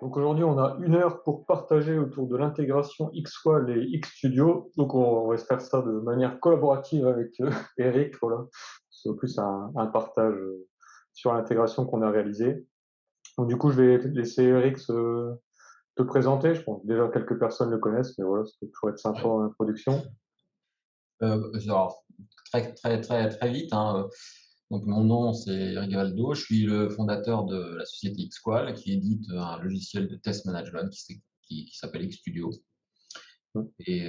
Donc aujourd'hui, on a 1 heure pour partager autour de l'intégration Xqual et Xstudio. Donc on va se faire ça de manière collaborative avec Eric, voilà. C'est plus un partage sur l'intégration qu'on a réalisée. Donc du coup, je vais laisser Eric te présenter. Je pense que déjà quelques personnes le connaissent, mais voilà, ça peut toujours être sympa en introduction. Alors, très vite, hein, donc mon nom, c'est Eric Valdo. Je suis le fondateur de la société Xqual, qui édite un logiciel de test management qui s'appelle Xstudio. Mm. Et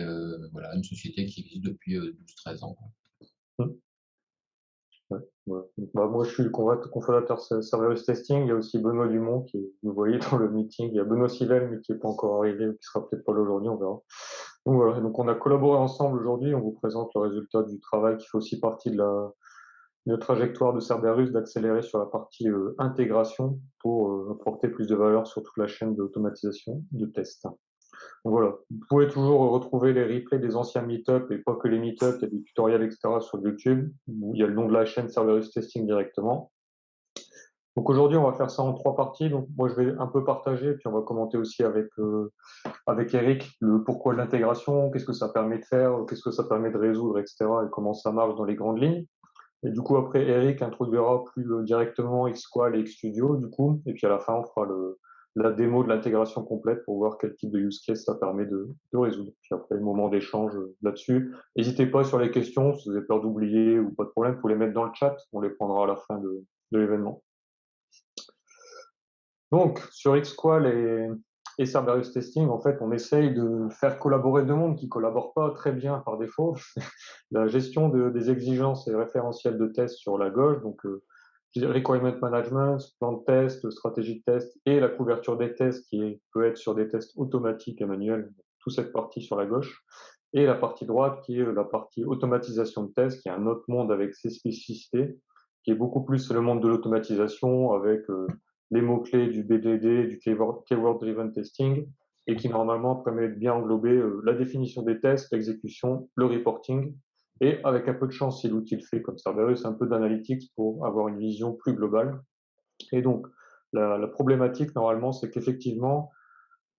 voilà, une société qui existe depuis 12-13 ans, quoi. Mm. Ouais, voilà. Donc, bah, moi, je suis le cofondateur Serverless Testing. Il y a aussi Benoît Dumont qui vous voyez dans le meeting. Il y a Benoît Sivel, mais qui n'est pas encore arrivé ou qui sera peut-être pas là aujourd'hui, on verra. Donc voilà, donc on a collaboré ensemble aujourd'hui. On vous présente le résultat du travail qui fait aussi partie de la trajectoire de Cerberus d'accélérer sur la partie intégration pour apporter plus de valeur sur toute la chaîne d'automatisation de tests. Donc voilà, vous pouvez toujours retrouver les replays des anciens meet-up et pas que les meet-up, il y a des tutoriels, etc. sur YouTube où il y a le nom de la chaîne Cerberus Testing directement. Donc aujourd'hui, on va faire ça en 3 parties. Donc moi, je vais un peu partager, puis on va commenter aussi avec Eric le pourquoi de l'intégration, qu'est-ce que ça permet de faire, qu'est-ce que ça permet de résoudre, etc. et comment ça marche dans les grandes lignes. Et du coup, après, Eric introduira plus directement Xqual et Xstudio, du coup. Et puis à la fin, on fera la démo de l'intégration complète pour voir quel type de use case ça permet de résoudre. Puis après, le moment d'échange là-dessus. N'hésitez pas sur les questions, si vous avez peur d'oublier ou pas de problème, vous les mettre dans le chat. On les prendra à la fin de l'événement. Donc, sur Xqual et Cerberus Testing, en fait, on essaye de faire collaborer deux mondes qui collaborent pas très bien par défaut. La gestion des exigences et référentiels de test sur la gauche, donc requirement management, plan de test, stratégie de test et la couverture des tests peut être sur des tests automatiques et manuels, toute cette partie sur la gauche. Et la partie droite qui est la partie automatisation de test, qui est un autre monde avec ses spécificités, qui est beaucoup plus le monde de l'automatisation avec les mots-clés du BDD, du Keyword Driven Testing, et qui normalement permet de bien englober la définition des tests, l'exécution, le reporting, et avec un peu de chance, si l'outil le fait comme Cerberus, un peu d'analytics pour avoir une vision plus globale. Et donc, la problématique, normalement, c'est qu'effectivement,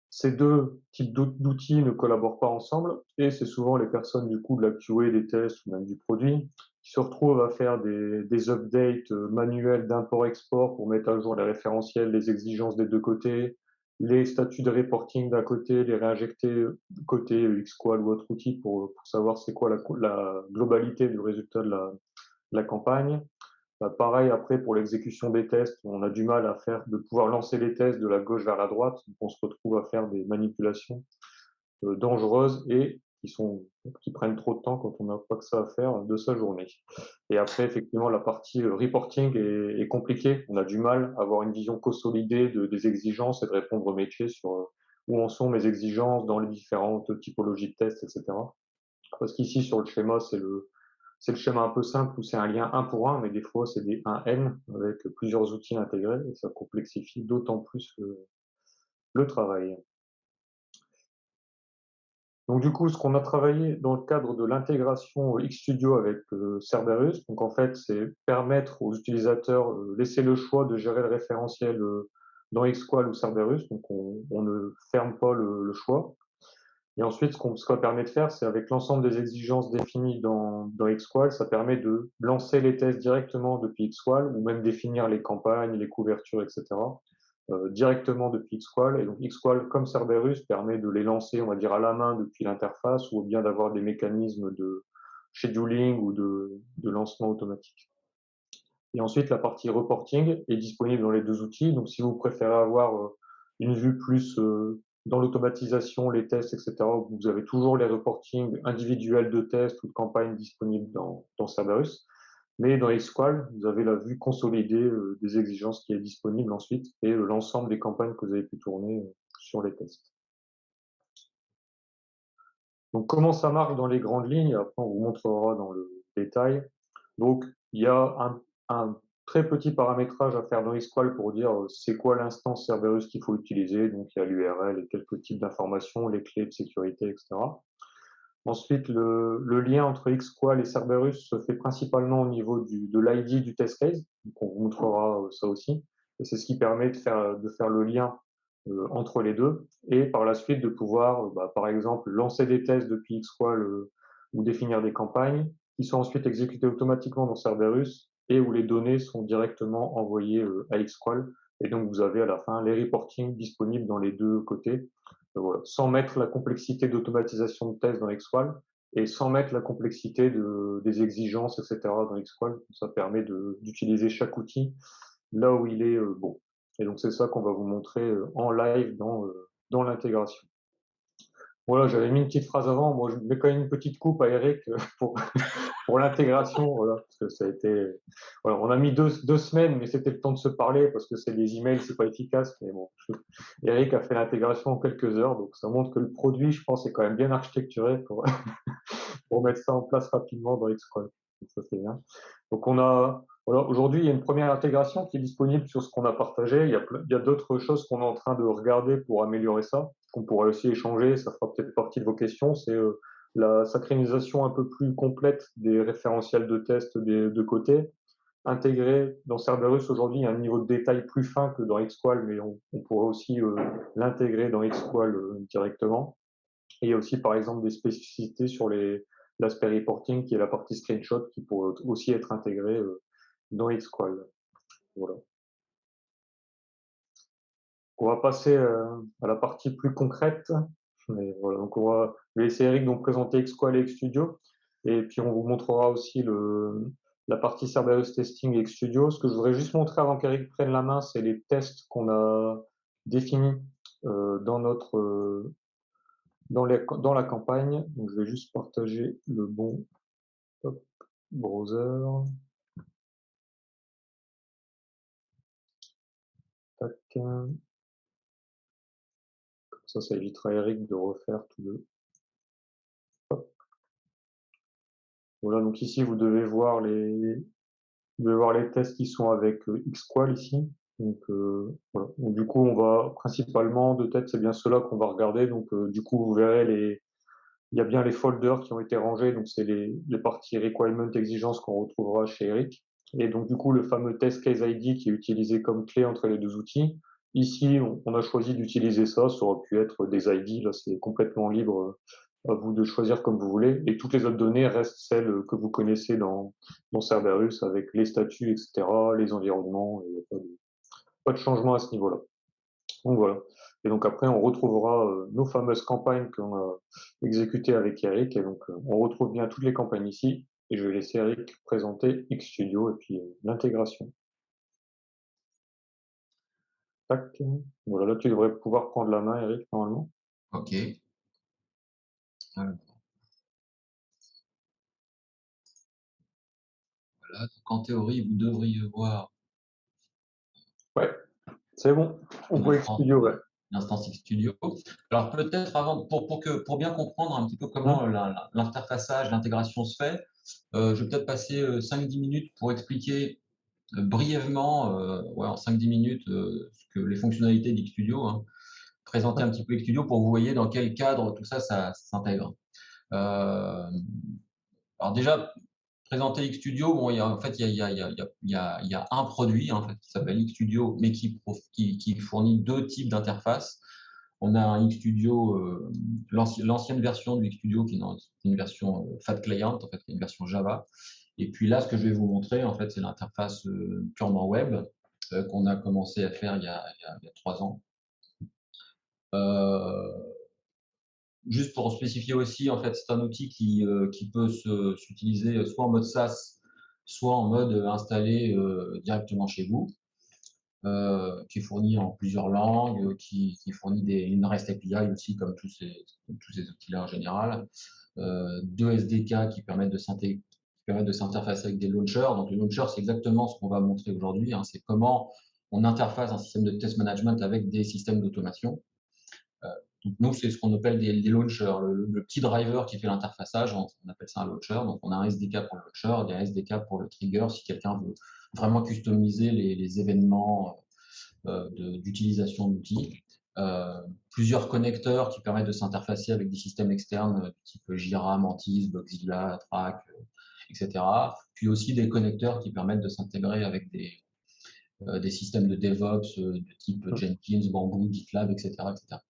ces deux types d'outils ne collaborent pas ensemble, et c'est souvent les personnes du coup de la QA, des tests ou même du produit qui se retrouvent à faire des updates manuels d'import-export pour mettre à jour les référentiels, les exigences des deux côtés, les statuts de reporting d'un côté, les réinjecter côté Xqual ou autre outil pour savoir c'est quoi la globalité du résultat de la campagne. Pareil, après, pour l'exécution des tests, on a du mal de pouvoir lancer les tests de la gauche vers la droite. Donc on se retrouve à faire des manipulations dangereuses et qui prennent trop de temps quand on n'a pas que ça à faire de sa journée. Et après, effectivement, la partie reporting est compliquée. On a du mal à avoir une vision consolidée des exigences et de répondre au métier sur où en sont mes exigences dans les différentes typologies de tests, etc. Parce qu'ici, sur le schéma, c'est le schéma un peu simple où c'est un lien un pour un, mais des fois c'est des 1N avec plusieurs outils intégrés et ça complexifie d'autant plus le travail. Donc du coup, ce qu'on a travaillé dans le cadre de l'intégration Xstudio avec Cerberus, donc en fait, c'est permettre aux utilisateurs, laisser le choix de gérer le référentiel dans Xqual ou Cerberus, donc on ne ferme pas le choix. Et ensuite, ce qu'on permet de faire, c'est avec l'ensemble des exigences définies dans Xqual, ça permet de lancer les tests directement depuis Xqual ou même définir les campagnes, les couvertures, etc. Directement depuis Xqual. Et donc Xqual, comme Cerberus, permet de les lancer, on va dire, à la main depuis l'interface ou bien d'avoir des mécanismes de scheduling ou de lancement automatique. Et ensuite, la partie reporting est disponible dans les deux outils. Donc, si vous préférez avoir une vue plus dans l'automatisation, les tests, etc., vous avez toujours les reportings individuels de tests ou de campagnes disponibles dans Cerberus. Mais dans Xqual, vous avez la vue consolidée des exigences qui est disponible ensuite et l'ensemble des campagnes que vous avez pu tourner sur les tests. Donc, comment ça marche dans les grandes lignes? Après, on vous montrera dans le détail. Donc, il y a un très petit paramétrage à faire dans Xqual pour dire c'est quoi l'instance Cerberus qu'il faut utiliser. Donc, il y a l'URL et quelques types d'informations, les clés de sécurité, etc. Ensuite, le lien entre Xqual et Cerberus se fait principalement au niveau de l'ID du test case. Donc, on vous montrera ça aussi. Et c'est ce qui permet de faire le lien entre les deux, et par la suite de pouvoir, par exemple, lancer des tests depuis Xqual ou définir des campagnes qui sont ensuite exécutées automatiquement dans Cerberus et où les données sont directement envoyées à Xqual. Et donc, vous avez à la fin les reporting disponibles dans les deux côtés, voilà, sans mettre la complexité d'automatisation de tests dans Xqual et sans mettre la complexité des exigences, etc. dans Xqual. Ça permet d'utiliser chaque outil là où il est bon. Et donc c'est ça qu'on va vous montrer en live dans l'intégration. Voilà, j'avais mis une petite phrase avant. Moi, je mets quand même une petite coupe à Eric pour, pour l'intégration, voilà, parce que ça a été, voilà, on a mis deux semaines, mais c'était le temps de se parler parce que c'est des emails, c'est pas efficace. Mais bon, Eric a fait l'intégration en quelques heures, donc ça montre que le produit, je pense, est quand même bien architecturé pour, pour mettre ça en place rapidement dans Xcode. Donc ça c'est bien. Donc on a, voilà, aujourd'hui il y a une première intégration qui est disponible sur ce qu'on a partagé. Il y a d'autres choses qu'on est en train de regarder pour améliorer ça, qu'on pourrait aussi échanger. Ça fera peut-être partie de vos questions. C'est la synchronisation un peu plus complète des référentiels de test des deux côtés. Intégré dans Cerberus aujourd'hui, il y a un niveau de détail plus fin que dans Xqual, mais on pourrait aussi l'intégrer dans Xqual directement. Et il y a aussi, par exemple, des spécificités sur l'aspect reporting, qui est la partie screenshot, qui pourrait aussi être intégrée dans Xqual. Voilà. On va passer à la partie plus concrète. Mais voilà, donc je vais laisser Eric donc présenter Xqual et Xstudio. Et puis on vous montrera aussi la partie Cerberus Testing et Xstudio. Ce que je voudrais juste montrer avant qu'Eric prenne la main, c'est les tests qu'on a définis dans notre dans la campagne. Donc, je vais juste partager le bon browser. Tac. Comme ça évitera à Eric de refaire tout le. Hop. Voilà, donc ici, vous devez voir les tests qui sont avec Xqual ici. Donc, voilà. Donc, du coup, on va principalement, de tête, c'est bien cela qu'on va regarder. Donc, du coup, vous verrez il y a bien les folders qui ont été rangés. Donc, c'est les parties requirement exigences qu'on retrouvera chez Eric. Et donc, du coup, le fameux test case ID qui est utilisé comme clé entre les deux outils. Ici, on a choisi d'utiliser ça. Ça aurait pu être des ID. Là, c'est complètement libre à vous de choisir comme vous voulez. Et toutes les autres données restent celles que vous connaissez dans Cerberus avec les statuts, etc., les environnements. Et pas de changement à ce niveau-là. Donc voilà. Et donc après, on retrouvera nos fameuses campagnes qu'on a exécutées avec Eric. Et donc, on retrouve bien toutes les campagnes ici. Et je vais laisser Eric présenter Xstudio et puis l'intégration. Tac. Voilà, là, tu devrais pouvoir prendre la main, Eric, normalement. Ok. Alors, voilà. Donc, en théorie, vous devriez voir Ouais, c'est bon. On voit Xstudio, ouais. l'instance Xstudio. Alors peut-être avant, pour bien comprendre un petit peu comment l'interfaçage, l'intégration se fait, je vais peut-être passer 5-10 minutes pour expliquer brièvement, en 5-10 minutes, les fonctionnalités d'Xstudio, hein. Présenter un petit peu Xstudio pour que vous voyez dans quel cadre tout ça s'intègre. Alors déjà, présenter Xstudio, bon, en fait, il y a un produit en fait, qui s'appelle Xstudio, mais qui fournit deux types d'interfaces. On a un Xstudio, l'ancienne version du Xstudio qui est une version Fat Client, en fait, qui est une version Java. Et puis là, ce que je vais vous montrer, en fait, c'est l'interface purement web qu'on a commencé à faire il y a 3 ans. Juste pour spécifier aussi, en fait, c'est un outil qui peut s'utiliser soit en mode SaaS, soit en mode installé directement chez vous, qui est fourni en plusieurs langues, qui fournit une REST API aussi, comme tous ces outils-là en général. 2 SDK qui permettent de s'interfacer avec des launchers. Donc, le launcher, c'est exactement ce qu'on va montrer aujourd'hui, hein. C'est comment on interface un système de test management avec des systèmes d'automation. Donc nous, c'est ce qu'on appelle des launchers. Le petit driver qui fait l'interfaçage, on appelle ça un launcher. Donc on a un SDK pour le launcher, et un SDK pour le trigger si quelqu'un veut vraiment customiser les événements d'utilisation d'outils. Plusieurs connecteurs qui permettent de s'interfacer avec des systèmes externes type Jira, Mantis, Boxzilla, Track, etc. Puis aussi des connecteurs qui permettent de s'intégrer avec des systèmes de DevOps de type Jenkins, Bamboo, GitLab, etc., etc.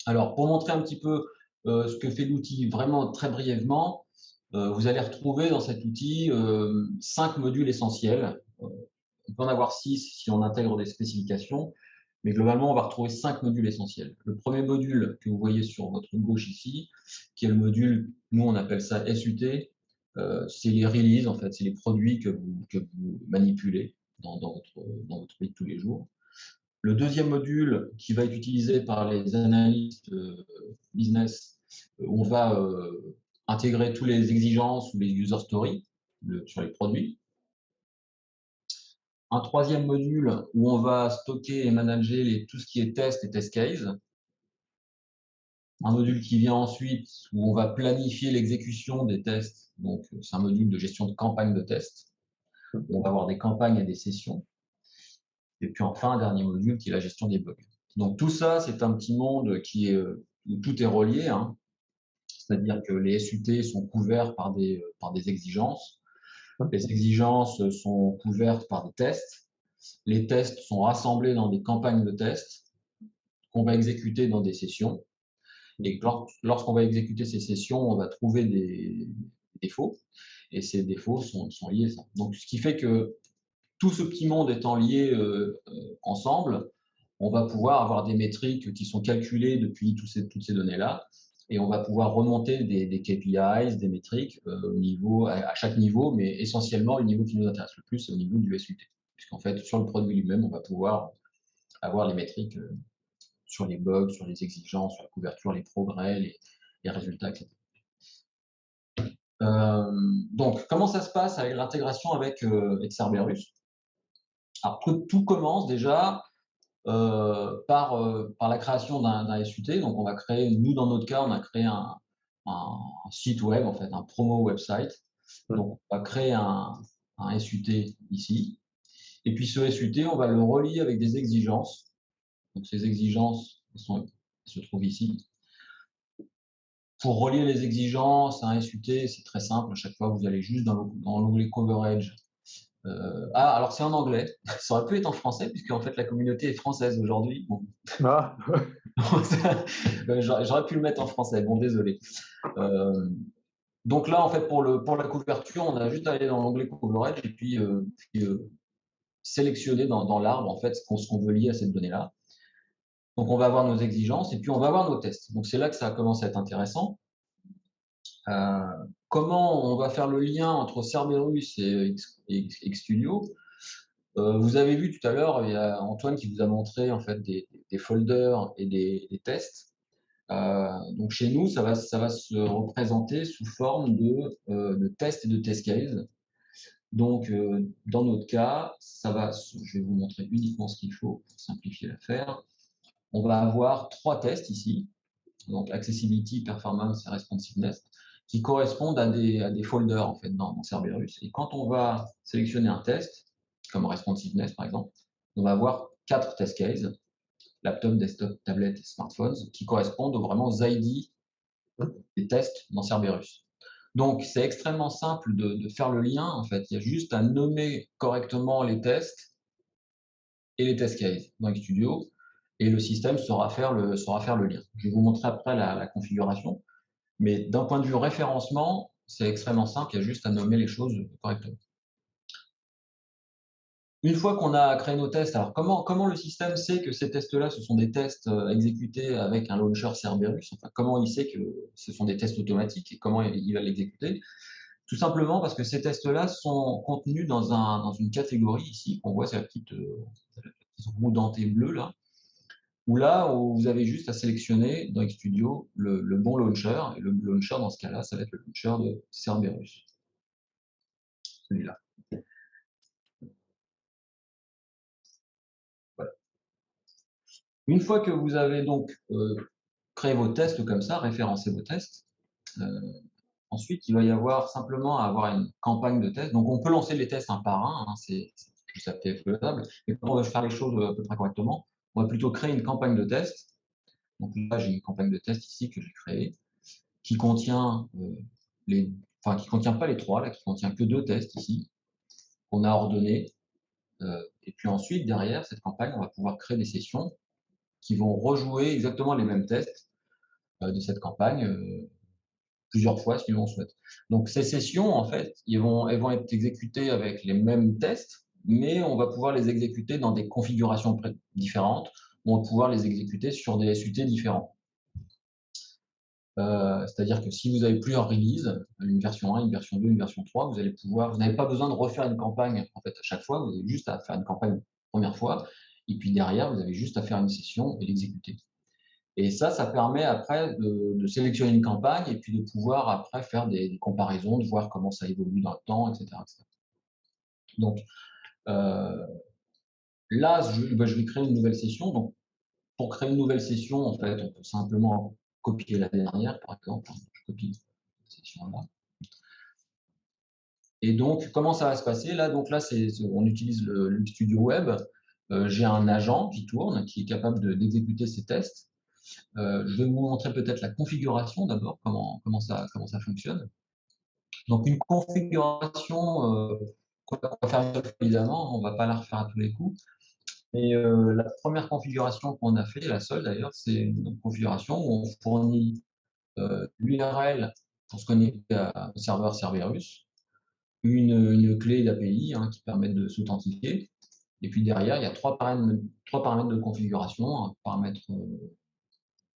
Alors, pour montrer un petit peu ce que fait l'outil vraiment très brièvement, vous allez retrouver dans cet outil 5 modules essentiels. On peut en avoir 6 si on intègre des spécifications, mais globalement, on va retrouver 5 modules essentiels. Le premier module que vous voyez sur votre gauche ici, qui est le module, nous on appelle ça SUT, c'est les releases, en fait, c'est les produits que vous manipulez dans votre vie de tous les jours. Le deuxième module qui va être utilisé par les analystes business, où on va intégrer toutes les exigences ou les user stories sur les produits. Un troisième module où on va stocker et manager tout ce qui est test et test case. Un module qui vient ensuite où on va planifier l'exécution des tests. Donc, c'est un module de gestion de campagne de test. On va avoir des campagnes et des sessions. Et puis enfin, un dernier module qui est la gestion des bugs. Donc tout ça, c'est un petit monde où tout est relié, hein. C'est-à-dire que les SUT sont couverts par des exigences. Les exigences sont couvertes par des tests. Les tests sont rassemblés dans des campagnes de tests qu'on va exécuter dans des sessions. Et lorsqu'on va exécuter ces sessions, on va trouver des défauts. Et ces défauts sont liés à ça. Donc ce qui fait que tout ce petit monde étant lié ensemble, on va pouvoir avoir des métriques qui sont calculées depuis toutes ces données-là, et on va pouvoir remonter des KPIs, des métriques à chaque niveau, mais essentiellement le niveau qui nous intéresse le plus, c'est au niveau du SUT. Puisqu'en fait, sur le produit lui-même, on va pouvoir avoir les métriques sur les bugs, sur les exigences, sur la couverture, les progrès, les résultats, etc. Donc, comment ça se passe avec l'intégration avec Cerberus? Alors, tout commence déjà par la création d'un SUT. Donc, on va créer, nous, dans notre cas, on a créé un site web, en fait, un promo website. Donc, on va créer un SUT ici. Et puis, ce SUT, on va le relier avec des exigences. Donc, ces exigences se trouvent ici. Pour relier les exigences à un SUT, c'est très simple. À chaque fois, vous allez juste dans l'onglet Coverage. Alors c'est en anglais. Ça aurait pu être en français, puisque en fait la communauté est française aujourd'hui. Bon. Ah. J'aurais pu le mettre en français. Bon, désolé. Donc là, en fait, pour la couverture, on a juste à aller dans l'onglet Coverage et puis sélectionner dans l'arbre en fait ce qu'on veut lier à cette donnée-là. Donc on va avoir nos exigences et puis on va avoir nos tests. Donc c'est là que ça commence à être intéressant. Comment on va faire le lien entre Cerberus et Xstudio? Vous avez vu tout à l'heure, il y a Antoine qui vous a montré en fait des folders et des tests. Donc chez nous, ça va se représenter sous forme de tests et de test case. Donc dans notre cas, je vais vous montrer uniquement ce qu'il faut pour simplifier l'affaire. On va avoir 3 tests ici, donc accessibility, performance et responsiveness, qui correspondent à des folders en fait dans Cerberus. Et quand on va sélectionner un test, comme responsiveness par exemple, on va avoir 4 test cases, laptop, desktop, tablette et smartphones, qui correspondent vraiment aux ID des tests dans Cerberus. Donc c'est extrêmement simple de faire le lien, en fait. Il y a juste à nommer correctement les tests et les test cases dans Xstudio, et le système saura faire le lien. Je vais vous montrer après la configuration. Mais d'un point de vue référencement, c'est extrêmement simple, il y a juste à nommer les choses correctement. Une fois qu'on a créé nos tests, alors comment le système sait que ces tests-là, ce sont des tests exécutés avec un launcher Cerberus? Enfin, comment il sait que ce sont des tests automatiques et comment il va l'exécuter? Tout simplement parce que ces tests-là sont contenus dans une catégorie ici, qu'on voit, c'est la petite roue dentée bleue là, où vous avez juste à sélectionner dans Xstudio le bon launcher, et le launcher dans ce cas-là, ça va être le launcher de Cerberus. Celui-là. Voilà. Une fois que vous avez donc créé vos tests comme ça, référencé vos tests, ensuite il va y avoir simplement à avoir une campagne de tests. Donc on peut lancer les tests un par un, hein, c'est tout à fait faisable, mais quand on veut faire les choses à peu près correctement, on va plutôt créer une campagne de tests. Donc là, j'ai une campagne de test ici que j'ai créée, qui contient qui contient pas les 3, là, qui contient que 2 tests ici, qu'on a ordonnés. Et puis ensuite, derrière cette campagne, on va pouvoir créer des sessions qui vont rejouer exactement les mêmes tests de cette campagne plusieurs fois si l'on souhaite. Donc ces sessions, en fait, elles vont être exécutées avec les mêmes tests, mais on va pouvoir les exécuter dans des configurations différentes. On va pouvoir les exécuter sur des SUT différents. C'est-à-dire que si vous avez plusieurs releases, une version 1, une version 2, une version 3, vous n'avez pas besoin de refaire une campagne en fait à chaque fois, vous avez juste à faire une campagne première fois, et puis derrière, vous avez juste à faire une session et l'exécuter. Et ça permet après de sélectionner une campagne et puis de pouvoir après faire des comparaisons, de voir comment ça évolue dans le temps, etc. etc. Donc là, je vais créer une nouvelle session. Donc pour créer une nouvelle session, en fait, on peut simplement copier la dernière, par exemple. Je copie cette session-là. Et donc, comment ça va se passer là? Donc là, on utilise le studio web. J'ai un agent qui tourne, qui est capable d'exécuter ces tests. Je vais vous montrer peut-être la configuration d'abord, comment ça fonctionne. Donc une configuration qu'on va faire une seule fois, évidemment, on ne va pas la refaire à tous les coups. Mais la première configuration qu'on a fait, la seule d'ailleurs, c'est une configuration où on fournit l'URL pour se connecter au serveur Cerberus, une clé d'API qui permet de s'authentifier. Et puis derrière, il y a trois paramètres de configuration, un paramètre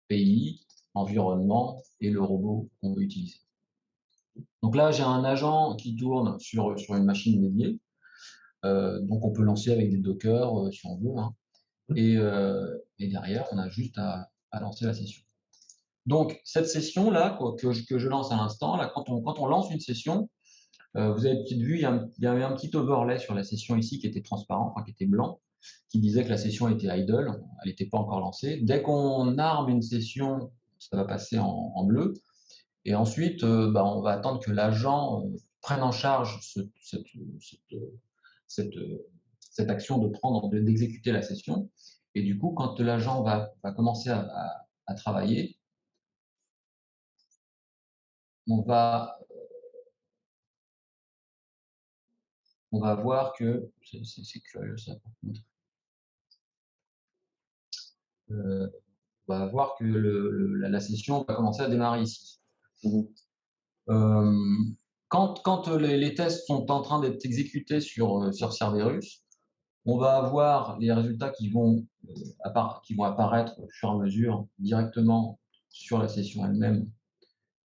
pays, environnement et le robot qu'on veut utiliser. Donc là, j'ai un agent qui tourne sur une machine dédiée. Donc on peut lancer avec des Docker si on veut. Et derrière, on a juste à lancer la session. Donc cette session-là, que je lance à l'instant, quand on lance une session, vous avez peut-être vu, il y avait un petit overlay sur la session ici qui était transparent, enfin qui était blanc, qui disait que la session était idle, elle n'était pas encore lancée. Dès qu'on arme une session, ça va passer en bleu. Et ensuite, on va attendre que l'agent prenne en charge cette action d'exécuter la session. Et du coup, quand l'agent va commencer à travailler, on va voir que, c'est curieux ça par contre, on va voir que la session va commencer à démarrer ici. Quand les tests sont en train d'être exécutés sur Cerberus, on va avoir les résultats qui vont apparaître au fur et à mesure directement sur la session elle-même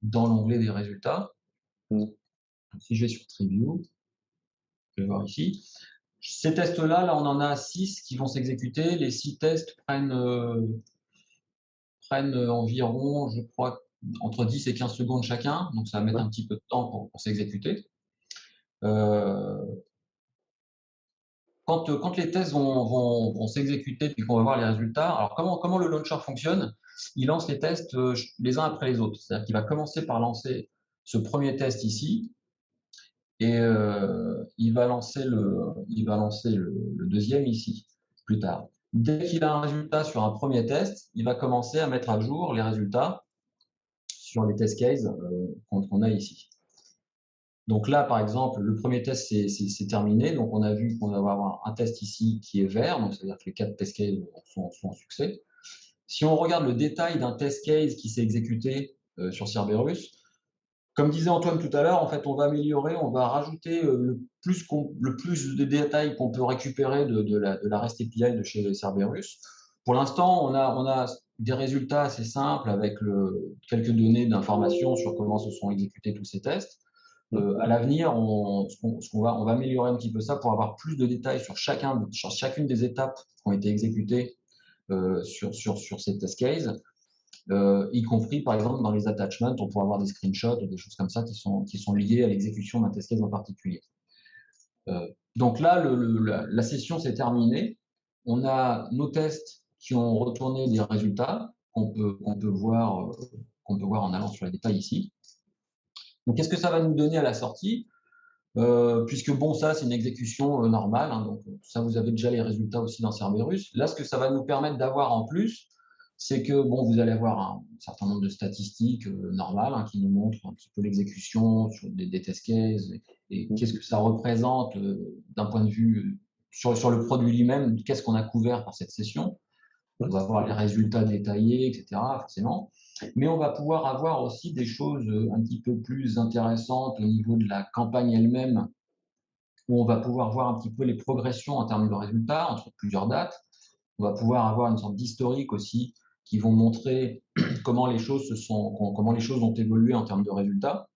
dans l'onglet des résultats. Si je vais sur Preview, je vais voir ici. Ces tests-là, là, on en a 6 qui vont s'exécuter. Les 6 tests prennent environ, je crois, entre 10 et 15 secondes chacun. Donc, ça va mettre un petit peu de temps pour s'exécuter. Quand les tests vont s'exécuter et qu'on va voir les résultats, alors comment le launcher fonctionne? Il lance les tests les uns après les autres. C'est-à-dire qu'il va commencer par lancer ce premier test ici et il va lancer le deuxième ici plus tard. Dès qu'il a un résultat sur un premier test, il va commencer à mettre à jour les résultats sur les test cases qu'on a ici. Donc là, par exemple, le premier test, c'est terminé. Donc, on a vu qu'on va avoir un test ici qui est vert. Donc, c'est-à-dire que les 4 test cases sont en succès. Si on regarde le détail d'un test case qui s'est exécuté sur Cerberus, comme disait Antoine tout à l'heure, en fait, on va améliorer, on va rajouter le plus de détails qu'on peut récupérer de la REST API de chez Cerberus. Pour l'instant, on a des résultats assez simples avec quelques données d'information sur comment se sont exécutés tous ces tests. À l'avenir, on va améliorer un petit peu ça pour avoir plus de détails sur chacune des étapes qui ont été exécutées sur ces test cases, y compris par exemple dans les attachments, on pourra avoir des screenshots ou des choses comme ça qui sont liées à l'exécution d'un test case en particulier. Donc là, la session s'est terminée. On a nos tests qui ont retourné des résultats qu'on peut voir en allant sur les détails ici. Donc, qu'est-ce que ça va nous donner à la sortie? Puisque bon, ça, c'est une exécution normale. Donc, ça, vous avez déjà les résultats aussi dans Cerberus. Là, ce que ça va nous permettre d'avoir en plus, c'est que bon, vous allez avoir un certain nombre de statistiques normales qui nous montrent un petit peu l'exécution sur des test cases et qu'est-ce que ça représente d'un point de vue sur le produit lui-même, qu'est-ce qu'on a couvert par cette session. On va voir les résultats détaillés, etc., forcément. Mais on va pouvoir avoir aussi des choses un petit peu plus intéressantes au niveau de la campagne elle-même, où on va pouvoir voir un petit peu les progressions en termes de résultats entre plusieurs dates. On va pouvoir avoir une sorte d'historique aussi qui vont montrer comment les choses ont évolué en termes de résultats.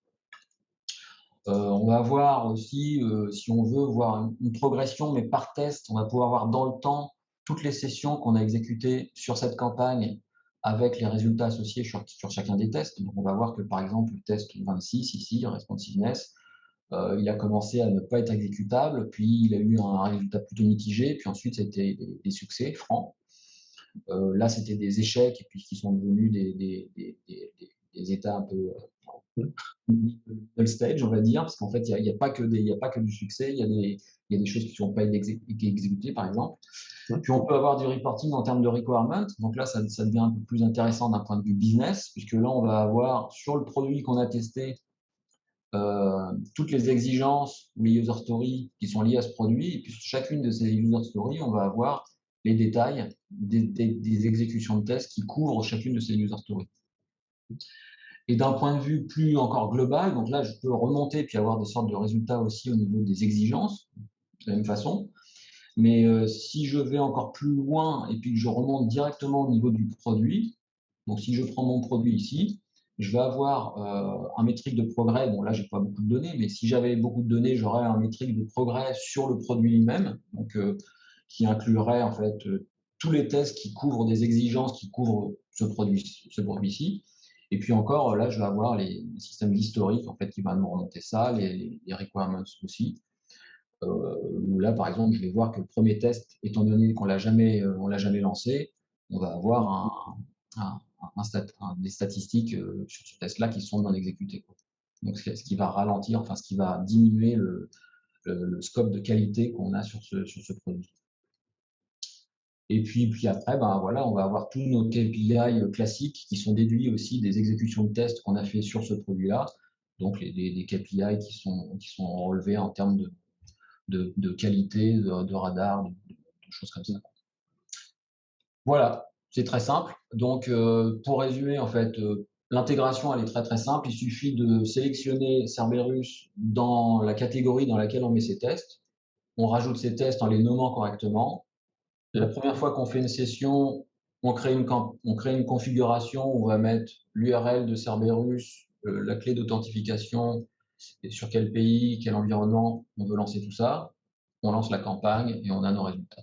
On va avoir aussi, si on veut voir une progression, mais par test, on va pouvoir voir dans le temps toutes les sessions qu'on a exécutées sur cette campagne avec les résultats associés sur chacun des tests. Donc, on va voir que, par exemple, le test 26, ici, responsiveness, il a commencé à ne pas être exécutable, puis il a eu un résultat plutôt mitigé, puis ensuite, c'était des succès francs. Là, c'était des échecs, et puis qui sont devenus des états un peu middle stage, on va dire, parce qu'en fait, il n'y a pas que du succès, il y a des choses qui ne sont pas exécutées, par exemple. Puis on peut avoir du reporting en termes de requirements, donc là, ça devient un peu plus intéressant d'un point de vue business, puisque là, on va avoir sur le produit qu'on a testé toutes les exigences ou les user stories qui sont liées à ce produit, et puis sur chacune de ces user stories, on va avoir les détails des exécutions de tests qui couvrent chacune de ces user stories. Et d'un point de vue plus encore global, donc là, je peux remonter puis avoir des sortes de résultats aussi au niveau des exigences, de la même façon. Mais si je vais encore plus loin et puis que je remonte directement au niveau du produit, donc si je prends mon produit ici, je vais avoir un métrique de progrès. Bon, là, je n'ai pas beaucoup de données, mais si j'avais beaucoup de données, j'aurais un métrique de progrès sur le produit lui-même, donc qui inclurait en fait tous les tests qui couvrent des exigences qui couvrent ce produit-ci. Et puis encore, là, je vais avoir les systèmes d'historique en fait, qui vont me remonter ça, les requirements aussi. Où là, par exemple, je vais voir que le premier test, étant donné qu'on l'a jamais lancé, on va avoir des statistiques sur ce test-là qui sont non exécutées. Donc, ce qui va ralentir, enfin, ce qui va diminuer le scope de qualité qu'on a sur ce produit. Et puis après, ben voilà, on va avoir tous nos KPI classiques qui sont déduits aussi des exécutions de tests qu'on a fait sur ce produit-là. Donc, des KPI qui sont relevés en termes de qualité, de radar, de choses comme ça. Voilà, c'est très simple. Donc, pour résumer, en fait, l'intégration, elle est très très simple. Il suffit de sélectionner Cerberus dans la catégorie dans laquelle on met ses tests. On rajoute ces tests en les nommant correctement. La première fois qu'on fait une session, on crée une configuration où on va mettre l'URL de Cerberus, la clé d'authentification, et sur quel pays, quel environnement on veut lancer tout ça. On lance la campagne et on a nos résultats.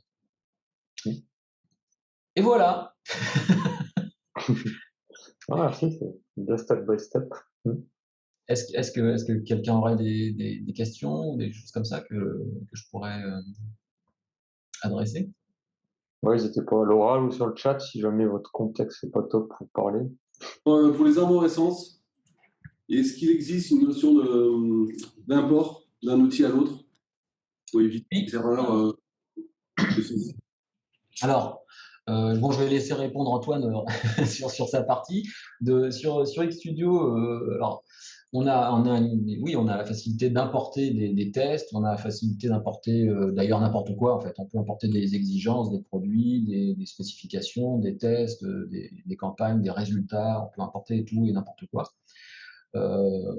Et voilà. Merci, c'est bien step by step. Est-ce que quelqu'un aurait des questions ou des choses comme ça que je pourrais adresser? Oui, n'hésitez pas à l'oral ou sur le chat si jamais votre contexte n'est pas top pour parler. Pour les arborescences, est-ce qu'il existe une notion d'import d'un outil à l'autre pour éviter les erreurs Alors, bon, je vais laisser répondre Antoine sur sa partie. Sur XStudio, alors, on a la facilité d'importer des tests, on a la facilité d'importer d'ailleurs n'importe quoi en fait. On peut importer des exigences, des produits, des spécifications, des tests, des campagnes, des résultats, on peut importer tout et n'importe quoi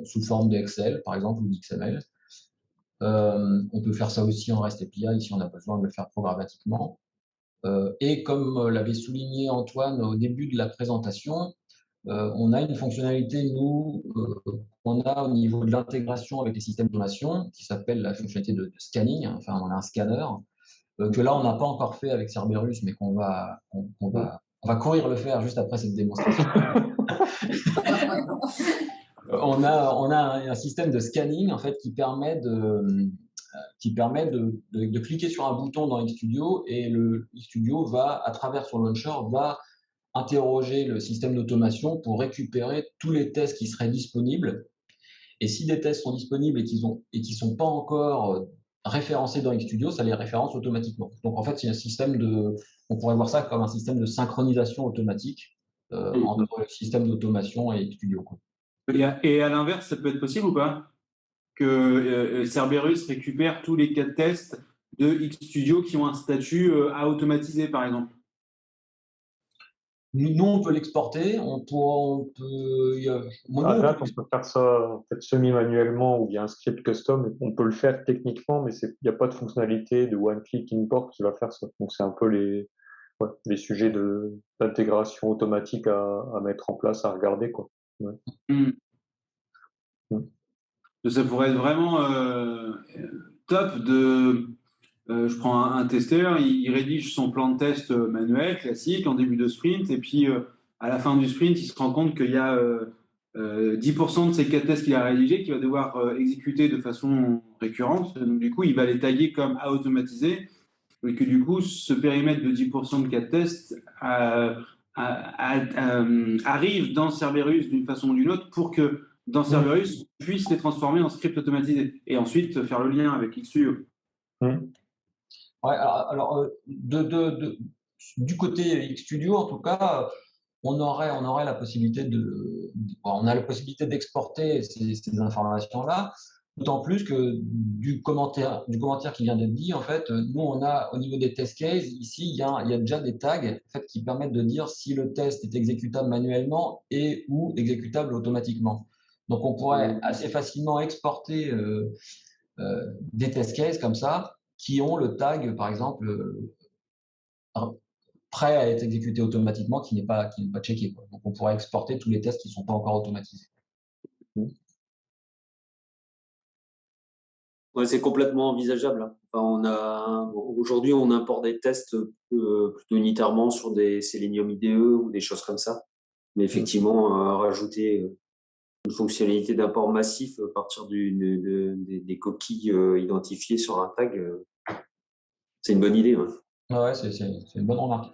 sous forme de Excel par exemple ou d'XML. On peut faire ça aussi en REST API si on a besoin de le faire programmatiquement. Et comme l'avait souligné Antoine au début de la présentation, on a une fonctionnalité, nous, qu'on a au niveau de l'intégration avec les systèmes d'automation, qui s'appelle la fonctionnalité de scanning. Enfin, on a un scanner, que là, on n'a pas encore fait avec Cerberus, mais on va courir le faire juste après cette démonstration. On a un système de scanning, en fait, qui permet de cliquer sur un bouton dans XStudio et le XStudio va, à travers son launcher, va interroger le système d'automation pour récupérer tous les tests qui seraient disponibles. Et si des tests sont disponibles et qui ne sont pas encore référencés dans XStudio, ça les référence automatiquement. Donc en fait, c'est un système on pourrait voir ça comme un système de synchronisation automatique entre le système d'automation et XStudio. Et à l'inverse, ça peut être possible ou pas que Cerberus récupère tous les cas de tests de Xstudio qui ont un statut à automatiser, par exemple? Nous, on peut l'exporter, À date, on peut faire ça en fait, semi-manuellement ou via un script custom. On peut le faire techniquement, mais il n'y a pas de fonctionnalité de one-click import qui va faire ça. Donc, c'est un peu les sujets d'intégration automatique à mettre en place, à regarder, quoi. Ouais. Mmh. Mm. Ça pourrait être vraiment top je prends un testeur, il rédige son plan de test manuel, classique, en début de sprint, et puis à la fin du sprint, il se rend compte qu'il y a 10% de ces 4 tests qu'il a rédigés qu'il va devoir exécuter de façon récurrente. Donc, du coup, il va les taguer comme à automatiser, et que du coup, ce périmètre de 10% de 4 tests arrive dans Cerberus d'une façon ou d'une autre pour que dans Cerberus, on puisse les transformer en script automatisé et ensuite faire le lien avec Xstudio. Ouais, alors du côté Xstudio, en tout cas, on aurait la possibilité on a la possibilité d'exporter ces informations-là, d'autant plus que du commentaire qui vient d'être dit, en fait, nous, on a au niveau des test cases, ici, il y a déjà des tags en fait, qui permettent de dire si le test est exécutable manuellement et ou exécutable automatiquement. Donc, on pourrait assez facilement exporter des test cases comme ça, qui ont le tag, par exemple, prêt à être exécuté automatiquement, qui n'est pas checké, quoi. Donc, on pourrait exporter tous les tests qui ne sont pas encore automatisés. Ouais, c'est complètement envisageable, hein. Enfin, aujourd'hui, on importe des tests plutôt unitairement sur des Selenium IDE ou des choses comme ça. Mais effectivement, rajouter une fonctionnalité d'import massif à partir des coquilles identifiées sur un tag, c'est une bonne idée. Ouais. Ouais, c'est une bonne remarque.